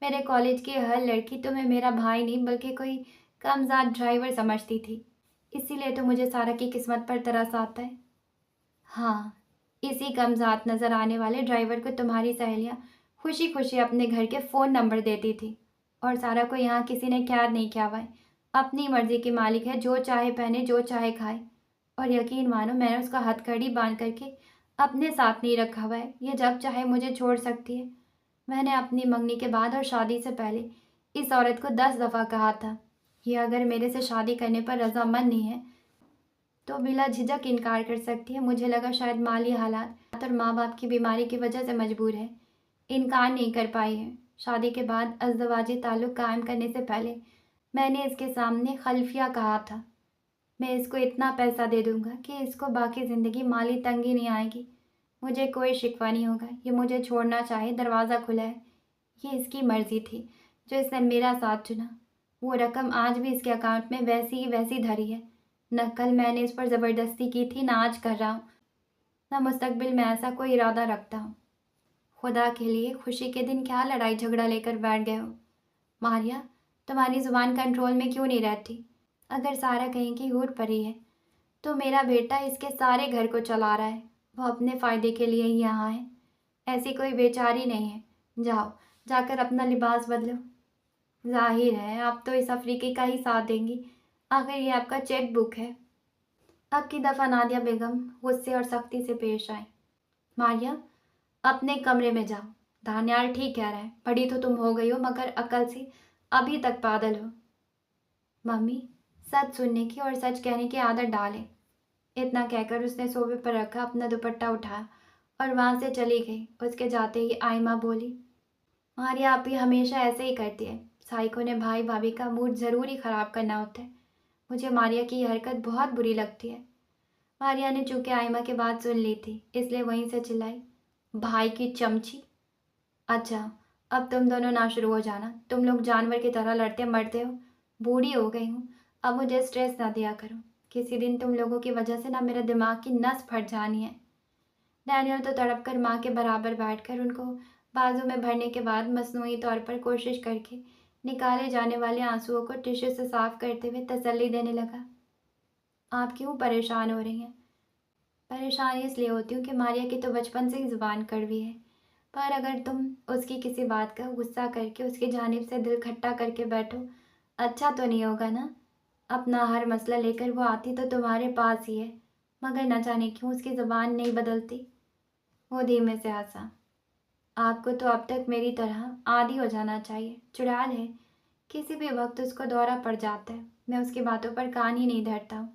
Speaker 1: मेरे कॉलेज की हर लड़की तुम्हें मेरा भाई नहीं बल्कि कोई कमज़ाद ड्राइवर समझती थी। इसीलिए तो मुझे सारा की किस्मत पर तरस आता है। हाँ, इसी कमज़ाद नज़र आने वाले ड्राइवर को तुम्हारी सहेलियाँ खुशी खुशी अपने घर के फ़ोन नंबर देती थी, और सारा को यहाँ किसी ने कैद नहीं किया हुआ है। अपनी मर्जी की मालिक है, जो चाहे पहने जो चाहे खाए। और यकीन मानो, मैंने उसका हथकड़ी बांध करके अपने साथ नहीं रखा हुआ है। ये जब चाहे मुझे छोड़ सकती है। मैंने अपनी मंगनी के बाद और शादी से पहले इस औरत को 10 दफ़ा कहा था, ये अगर मेरे से शादी करने पर रजामंद नहीं है तो बिला झिझक इनकार कर सकती है। मुझे लगा शायद माली हालात और माँ बाप की बीमारी की वजह से मजबूर है, इनकार नहीं कर पाई है। शादी के बाद अज़दवाजी ताल्लुक़ कायम करने से पहले मैंने इसके सामने खल्फिया कहा था, मैं इसको इतना पैसा दे दूंगा कि इसको बाकी ज़िंदगी माली तंगी नहीं आएगी। मुझे कोई शिकवा नहीं होगा। ये मुझे छोड़ना चाहे, दरवाज़ा खुला है। ये इसकी मर्ज़ी थी जो इसने मेरा साथ चुना। वो रकम आज भी इसके अकाउंट में वैसी ही वैसी धरी है। न कल मैंने इस पर ज़बरदस्ती की थी, ना आज कर रहा हूँ, न मुस्तकबिल में ऐसा कोई इरादा रखता हूँ। खुदा के लिए खुशी के दिन क्या लड़ाई झगड़ा लेकर बैठ गए हो? मारिया, तुम्हारी ज़ुबान कंट्रोल में क्यों नहीं रहती? अगर सारा कहीं की हूर परी है तो मेरा बेटा इसके सारे घर को चला रहा है। वो अपने फ़ायदे के लिए ही यहाँ है, ऐसी कोई बेचारी नहीं है। जाओ, जाकर अपना लिबास बदलो। जाहिर है आप तो इस अफ्रीकी का ही साथ देंगी, आखिर ये आपका चेक बुक है। अब की दफ़ा नादिया बेगम गुस्से और सख्ती से पेश आई। मारिया, अपने कमरे में जाओ। दानियाल ठीक कह रहा है, बड़ी तो तुम हो गई हो मगर अकल से अभी तक पागल हो। मम्मी, सच सुनने की और सच कहने की आदत डालें। इतना कहकर उसने सोफे पर रखा अपना दुपट्टा उठाया और वहाँ से चली गई। उसके जाते ही आयमा बोली, मारिया आप ही हमेशा ऐसे ही करती है। साइको ने भाई भाभी का मूड ज़रूर ही ख़राब करना होता है। मुझे मारिया की यह हरकत बहुत बुरी लगती है। मारिया ने चूंकि आयमा की बात सुन ली थी इसलिए वहीं से चिल्लाई, भाई की चमची। अच्छा, अब तुम दोनों ना शुरू हो जाना। तुम लोग जानवर की तरह लड़ते मरते हो। बूढ़ी हो गई हूँ, अब मुझे स्ट्रेस ना दिया करो। किसी दिन तुम लोगों की वजह से ना मेरे दिमाग की नस फट जानी है। डैनियल तो तड़प कर माँ के बराबर बैठकर उनको बाजू में भरने के बाद मसनूई तौर पर कोशिश करके निकाले जाने वाले आंसुओं को टिश्यू से साफ करते हुए तसल्ली देने लगा। आप क्यों परेशान हो रही हैं? परेशान इसलिए होती हूँ कि मारिया की तो बचपन से ही ज़ुबान कड़वी है, पर अगर तुम उसकी किसी बात का गुस्सा करके उसकी जानिब से दिल खट्टा करके बैठो, अच्छा तो नहीं होगा ना। अपना हर मसला लेकर वो आती तो तुम्हारे पास ही है, मगर न जाने क्यों उसकी ज़ुबान नहीं बदलती। वो धीमे से हंसा। आपको तो अब तक मेरी तरह आदी हो जाना चाहिए। चुड़ैल है, किसी भी वक्त उसको दौरा पड़ जाता है। मैं उसकी बातों पर कान ही नहीं धरता हूँ।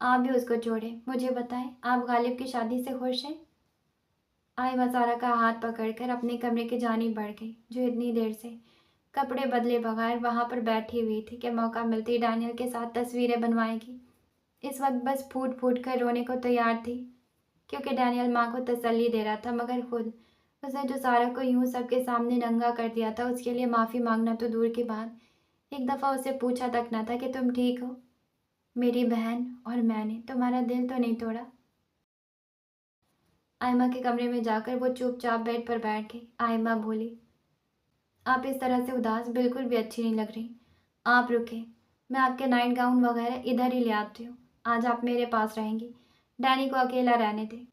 Speaker 1: आप भी उसको छोड़ें। मुझे बताएं, आप गालिब की शादी से खुश हैं? आयमा सारा का हाथ पकड़कर अपने कमरे की जानिब बढ़ गई, जो इतनी देर से कपड़े बदले बगैर वहाँ पर बैठी हुई थी कि मौका मिलते ही डैनियल के साथ तस्वीरें बनवाएगी। इस वक्त बस फूट फूट कर रोने को तैयार थी, क्योंकि डैनियल माँ को तसल्ली दे रहा था, मगर खुद उसने जो सारा को यूं सबके सामने नंगा कर दिया था उसके लिए माफ़ी मांगना तो दूर की बात, एक दफ़ा उसे पूछा तक ना था कि तुम ठीक हो मेरी बहन, और मैंने तुम्हारा दिल तो नहीं तोड़ा। आयमा के कमरे में जाकर वो चुपचाप बेड पर बैठ गई। आयमा बोली, आप इस तरह से उदास बिल्कुल भी अच्छी नहीं लग रही। आप रुके, मैं आपके नाइट गाउन वगैरह इधर ही ले आती हूँ। आज आप मेरे पास रहेंगी, डैनी को अकेला रहने दें।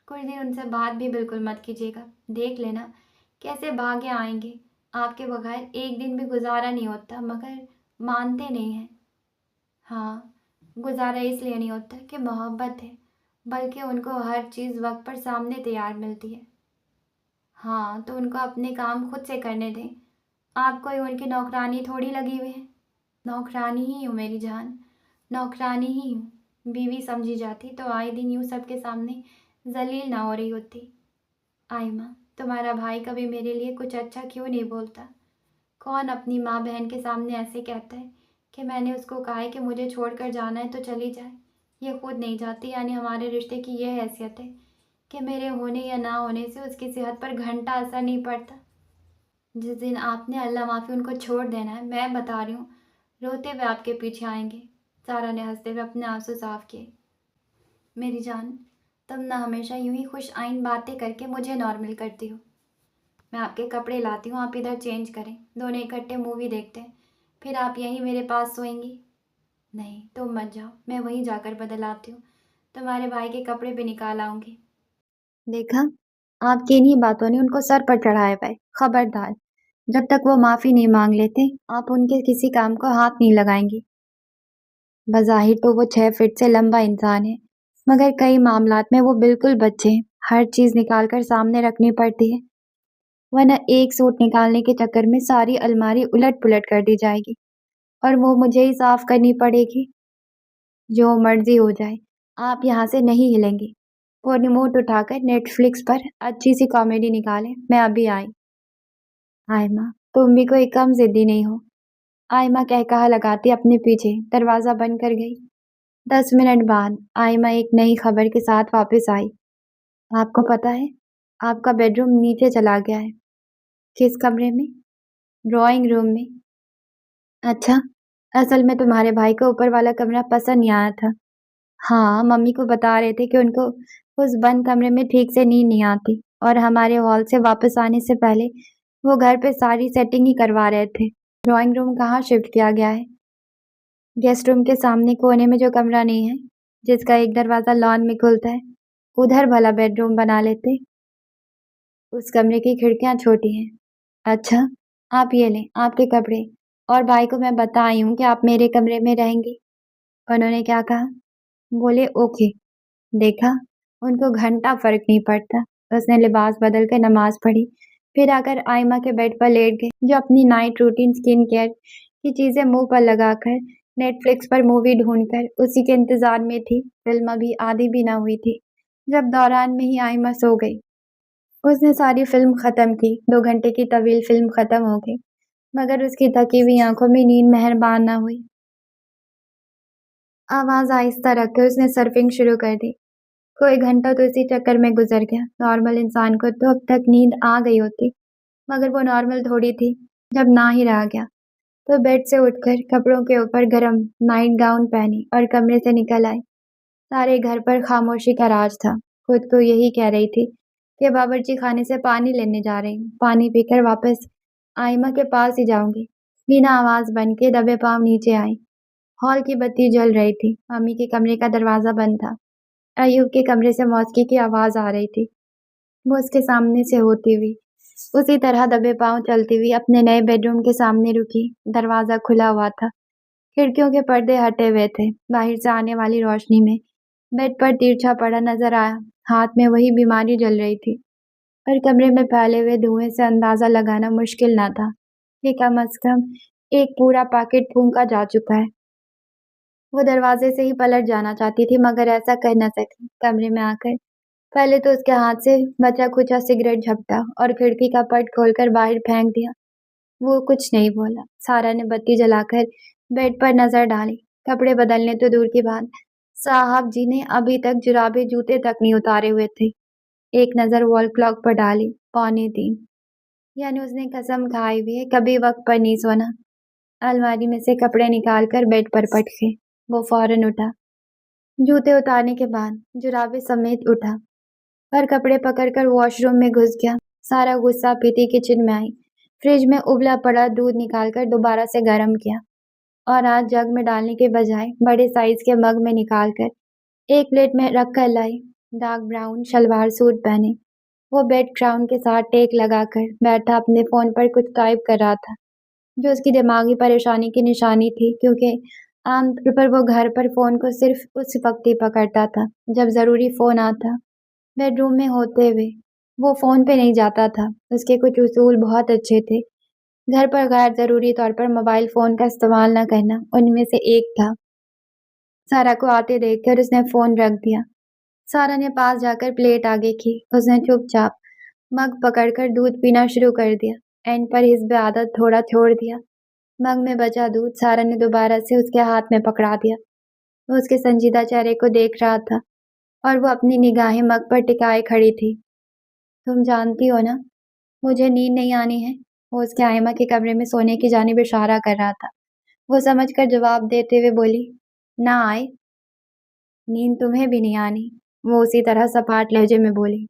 Speaker 1: कुछ दिन उनसे बात भी बिल्कुल मत कीजिएगा। देख लेना कैसे भागे आएंगे। आपके बगैर एक दिन भी गुजारा नहीं होता, मगर मानते नहीं हैं। हाँ, गुजारा इसलिए नहीं होता कि मोहब्बत है, बल्कि उनको हर चीज़ वक्त पर सामने तैयार मिलती है। हाँ, तो उनको अपने काम खुद से करने दें। आप कोई उनकी नौकरानी थोड़ी लगी हुई है। नौकरानी ही हूँ मेरी जान, नौकरानी ही हूँ। बीवी समझी जाती तो आए दिन यूँ सबके सामने जलील ना हो रही होती। आयमा, तुम्हारा भाई कभी मेरे लिए कुछ अच्छा क्यों नहीं बोलता? कौन अपनी माँ बहन के सामने ऐसे कहता है कि मैंने उसको कहा है कि मुझे छोड़कर जाना है तो चली जाए? ये खुद नहीं चाहती, यानी हमारे रिश्ते की यह हैसियत है कि मेरे होने या ना होने से उसकी सेहत पर घंटा असर नहीं पड़ता। जिस दिन आपने अल्लाह माफ़ी उनको छोड़ देना है, मैं बता रही हूँ, रोते हुए आपके पीछे आएंगे। सारा ने हंसते हुए अपने आंसू साफ किए। मेरी जान, तुम ना हमेशा यूं ही खुश आइन बातें करके मुझे नॉर्मल करती हो। मैं आपके कपड़े लाती हूँ, आप इधर चेंज करें, दोनों इकट्ठे मूवी देखते हैं, फिर आप यहीं मेरे पास सोएंगी। नहीं, तुम मत जाओ, मैं वहीं जाकर बदल आती हूँ। तुम्हारे भाई के कपड़े भी निकाल आऊंगी। देखा, आपकी इन्हीं बातों ने उनको सर पर चढ़ाए पाए। खबरदार, जब तक वो माफी नहीं मांग लेते आप उनके किसी काम को हाथ नहीं लगाएंगी। बज़ाहिर तो वो 6 फीट से लंबा इंसान है, मगर कई मामलात में वो बिल्कुल बच्चे हैं। हर चीज निकाल कर सामने रखनी पड़ती है, वरना एक सूट निकालने के चक्कर में सारी अलमारी उलट पुलट कर दी जाएगी और वो मुझे ही साफ करनी पड़ेगी। जो मर्जी हो जाए, आप यहाँ से नहीं हिलेंगी। वो रिमोट उठाकर नेटफ्लिक्स पर अच्छी सी कॉमेडी निकाले। मैं अभी आई। आयमा, तुम भी कोई कम जिद्दी नहीं हो। आयमा कह कहा लगाती अपने पीछे दरवाजा बंद कर गई। 10 मिनट बाद आयमा एक नई खबर के साथ वापस आई। आपको पता है, आपका बेडरूम नीचे चला गया है। किस कमरे में? ड्राइंग रूम में। अच्छा, असल में तुम्हारे भाई को ऊपर वाला कमरा पसंद नहीं आया था। हाँ, मम्मी को बता रहे थे कि उनको उस बंद कमरे में ठीक से नींद नहीं आती और हमारे हॉल से वापस आने से पहले वो घर पे सारी सेटिंग ही करवा रहे थे। ड्राइंग रूम कहाँ शिफ्ट किया गया है? गेस्ट रूम के सामने कोने में जो कमरा नहीं है, जिसका एक दरवाजा लॉन में खुलता है, उधर भला बेडरूम बना लेते। उस कमरे की खिड़कियां छोटी हैं। अच्छा, आप ये लें आपके कपड़े, और भाई को मैं बता आई हूँ कि आप मेरे कमरे में रहेंगी। उन्होंने क्या कहा? बोले ओके। देखा, उनको घंटा फर्क नहीं पड़ता। उसने लिबास बदल कर नमाज पढ़ी, फिर आकर आयमा के बेड पर लेट गई, जो अपनी नाइट रूटीन स्किन केयर की चीजें मुंह पर लगाकर नेटफ्लिक्स पर मूवी ढूंढकर उसी के इंतजार में थी। फिल्म अभी आधी भी ना हुई थी जब दौरान में ही आयमा सो गई। उसने सारी फिल्म खत्म की। 2 घंटे की तवील फिल्म खत्म हो गई, मगर उसकी थकी हुई आंखों में नींद मेहरबान ना हुई। आवाज आहिस्ता रखकर उसने सर्फिंग शुरू कर दी। कोई घंटा तो इसी चक्कर में गुजर गया। नॉर्मल इंसान को तो अब तक नींद आ गई होती, मगर वो नॉर्मल थोड़ी थी। जब ना ही रहा गया तो बेड से उठकर कपड़ों के ऊपर गरम नाइट गाउन पहनी और कमरे से निकल आई। सारे घर पर खामोशी का राज था। खुद को यही कह रही थी कि बावर्ची खाने से पानी लेने जा रही हूँ, पानी पीकर वापस आयमा के पास ही जाऊंगी। बिना आवाज बन के दबे पांव नीचे आई। हॉल की बत्ती जल रही थी। मम्मी के कमरे का दरवाजा बंद था। अयूब के कमरे से मौसीकी की आवाज आ रही थी। वो उसके सामने से होती हुई उसी तरह दबे पांव चलती हुई अपने नए बेडरूम के सामने रुकी। दरवाजा खुला हुआ था, खिड़कियों के पर्दे हटे हुए थे। बाहर से आने वाली रोशनी में बेड पर तिरछा पड़ा नजर आया। हाथ में वही बीमारी जल रही थी, और कमरे में फैले हुए धुएं से अंदाजा लगाना मुश्किल न था कि कम अज कम एक पूरा पैकेट फूंका जा चुका है। वो दरवाजे से ही पलट जाना चाहती थी, मगर ऐसा कर न सकी। कमरे में आकर पहले तो उसके हाथ से बचा खुचा सिगरेट झपटा और खिड़की का पट खोलकर बाहर फेंक दिया। वो कुछ नहीं बोला। सारा ने बत्ती जलाकर बेड पर नजर डाली। कपड़े बदलने तो दूर की बात, साहब जी ने अभी तक जुराबे जूते तक नहीं उतारे हुए थे। एक नजर वॉल क्लॉक पर डाली, 2:45। यानी उसने कसम खाई हुई है कभी वक्त पर नहीं सोना। अलमारी में से कपड़े निकालकर बेड पर पटके वो फौरन उठा। जूते उतारने के बाद जुराबे समेत उठा और कपड़े पकड़कर वॉशरूम में घुस गया। सारा गुस्सा पीती किचन में आई। फ्रिज में उबला पड़ा दूध निकालकर दोबारा से गर्म किया और आज जग में डालने के बजाय बड़े साइज के मग में निकालकर एक प्लेट में रख कर लाई। डार्क ब्राउन शलवार सूट पहने। वो बेड क्राउन के साथ टेक लगाकर बैठा अपने फ़ोन पर कुछ टाइप कर रहा था, जो उसकी दिमागी परेशानी की निशानी थी, क्योंकि आमतौर पर वो घर पर फ़ोन को सिर्फ उस वक्त ही पकड़ता था जब ज़रूरी फ़ोन आता। बेडरूम में होते हुए वो फ़ोन पे नहीं जाता था। उसके कुछ उसूल बहुत अच्छे थे। घर पर गैर ज़रूरी तौर पर मोबाइल फ़ोन का इस्तेमाल न करना उनमें से एक था। सारा को आते देखकर उसने फ़ोन रख दिया। सारा ने पास जाकर प्लेट आगे की। उसने चुपचाप मग पकड़कर दूध पीना शुरू कर दिया। एंड पर हिस्ब आदत थोड़ा छोड़ दिया। मग में बचा दूध सारा ने दोबारा से उसके हाथ में पकड़ा दिया। वो उसके संजीदा चेहरे को देख रहा था और वो अपनी निगाहें मग पर टिकाए खड़ी थी। तुम जानती हो ना, मुझे नींद नहीं आनी है। वो उसके आयमा के कमरे में सोने की जानिब इशारा कर रहा था। वो समझकर जवाब देते हुए बोली, ना आए। नींद तुम्हें भी नहीं आनी। वो उसी तरह सपाट लहजे में बोली,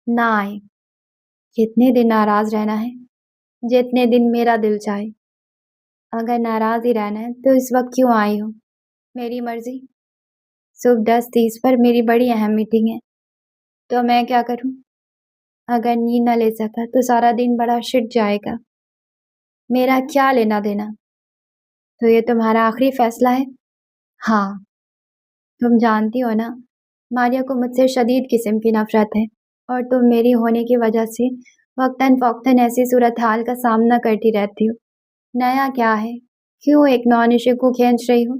Speaker 1: ना आए। कितने दिन नाराज रहना है? जितने दिन मेरा दिल चाहे। अगर नाराज ही रहना है तो इस वक्त क्यों आई हो? मेरी मर्जी। सुबह 10:30 पर मेरी बड़ी अहम मीटिंग है। तो मैं क्या करूं? अगर नींद न ले सका तो सारा दिन बड़ा शिट जाएगा। मेरा क्या लेना देना? तो ये तुम्हारा आखिरी फैसला है? हाँ। तुम जानती हो ना, मारिया को मुझसे शदीद किस्म की नफरत है और तुम मेरी होने की वजह से वक्तन फ़ौक्तन ऐसी सूरत हाल का सामना करती रहती हो। नया क्या है? क्यों एक नॉन इश्यू को खींच रही हो?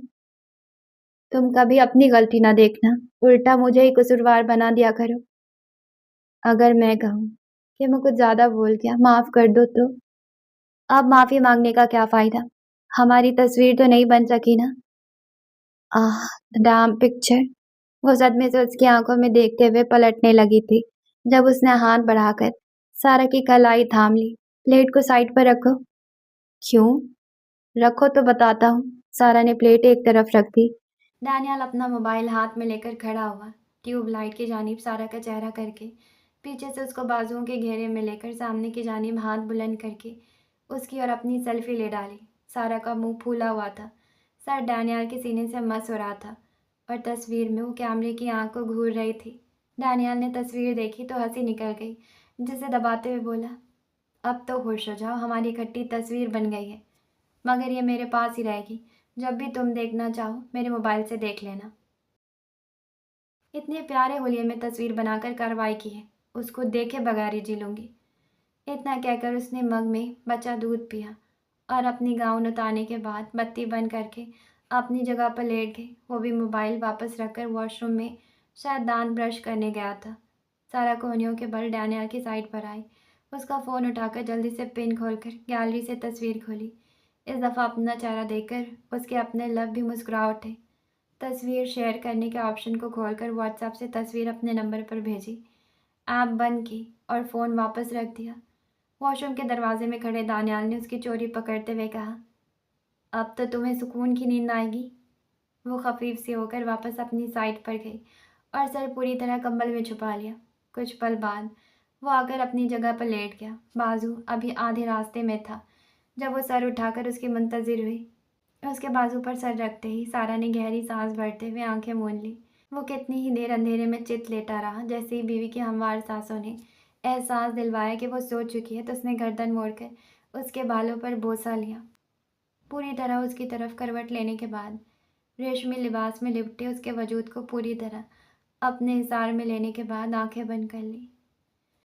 Speaker 1: तुम कभी अपनी गलती ना देखना, उल्टा मुझे ही कसूरवार बना दिया करो। अगर मैं कहूँ कि मैं कुछ ज़्यादा बोल गया, माफ़ कर दो तो? अब माफ़ी मांगने का क्या फ़ायदा? हमारी तस्वीर तो नहीं बन सकी ना। आह, डैम पिक्चर। वो सदमे से उसकी आंखों में देखते हुए पलटने लगी थी जब उसने हाथ बढ़ाकर सारा की कलाई थाम ली। प्लेट को साइड पर रखो। क्यों? रखो तो बताता हूँ। सारा ने प्लेट एक तरफ रख दी। डैनियल अपना मोबाइल हाथ में लेकर खड़ा हुआ, ट्यूब लाइट की जानिब सारा का चेहरा करके, पीछे से उसको बाजुओं के घेरे में लेकर सामने की जानिब हाथ बुलंद करके उसकी और अपनी सेल्फी ले डाली। सारा का मुंह फूला हुआ था, सर डैनियल के सीने से मस हो रहा था और तस्वीर में वो कैमरे की आंख को घूर रही थी। डैनियल ने तस्वीर देखी तो हंसी निकल गई, जिसे दबाते हुए बोला, अब तो खुश हो जाओ, हमारी इकट्ठी तस्वीर बन गई है। मगर ये मेरे पास ही रहेगी। जब भी तुम देखना चाहो मेरे मोबाइल से देख लेना। इतने प्यारे होलिये में तस्वीर बनाकर कार्रवाई की है, उसको देखे बगैर ही जी लूँगी। इतना कहकर उसने मग में बचा दूध पिया और अपनी गाउन उतारने के बाद बत्ती बंद करके अपनी जगह पर लेट गई। वो भी मोबाइल वापस रखकर वॉशरूम में शायद दांत ब्रश करने गया था। सारा कोहनियों के बल डैनियल की साइड पर आई। उसका फ़ोन उठाकर जल्दी से पिन खोलकर गैलरी से तस्वीर खोली। इस दफ़ा अपना चेहरा देखकर उसके अपने लब भी मुस्कुरा उठे। तस्वीर शेयर करने के ऑप्शन को खोलकर व्हाट्सएप से तस्वीर अपने नंबर पर भेजी। ऐप बंद की और फ़ोन वापस रख दिया। वॉशरूम के दरवाजे में खड़े दानियाल ने उसकी चोरी पकड़ते हुए कहा, अब तो तुम्हें सुकून की नींद आएगी। वो खफीफ सी होकर वापस अपनी साइड पर गई और सर पूरी तरह कंबल में छुपा लिया। कुछ पल बाद वो आकर अपनी जगह पर लेट गया। बाजू अभी आधे रास्ते में था जब वो सर उठाकर उसकी मुंतजिर हुई। उसके बाजू पर सर रखते ही सारा ने गहरी सांस भरते हुए आंखें मूंद ली। वो कितनी ही देर अंधेरे में चित लेटा रहा। जैसे ही बीवी की हमवार सांसों ने एहसास दिलवाया कि वो सो चुकी है तो उसने गर्दन मोड़कर उसके बालों पर बोसा लिया। पूरी तरह उसकी तरफ करवट लेने के बाद रेशमी लिबास में लिपटे उसके वजूद को पूरी तरह अपने हिसार में लेने के बाद आंखें बंद कर ली।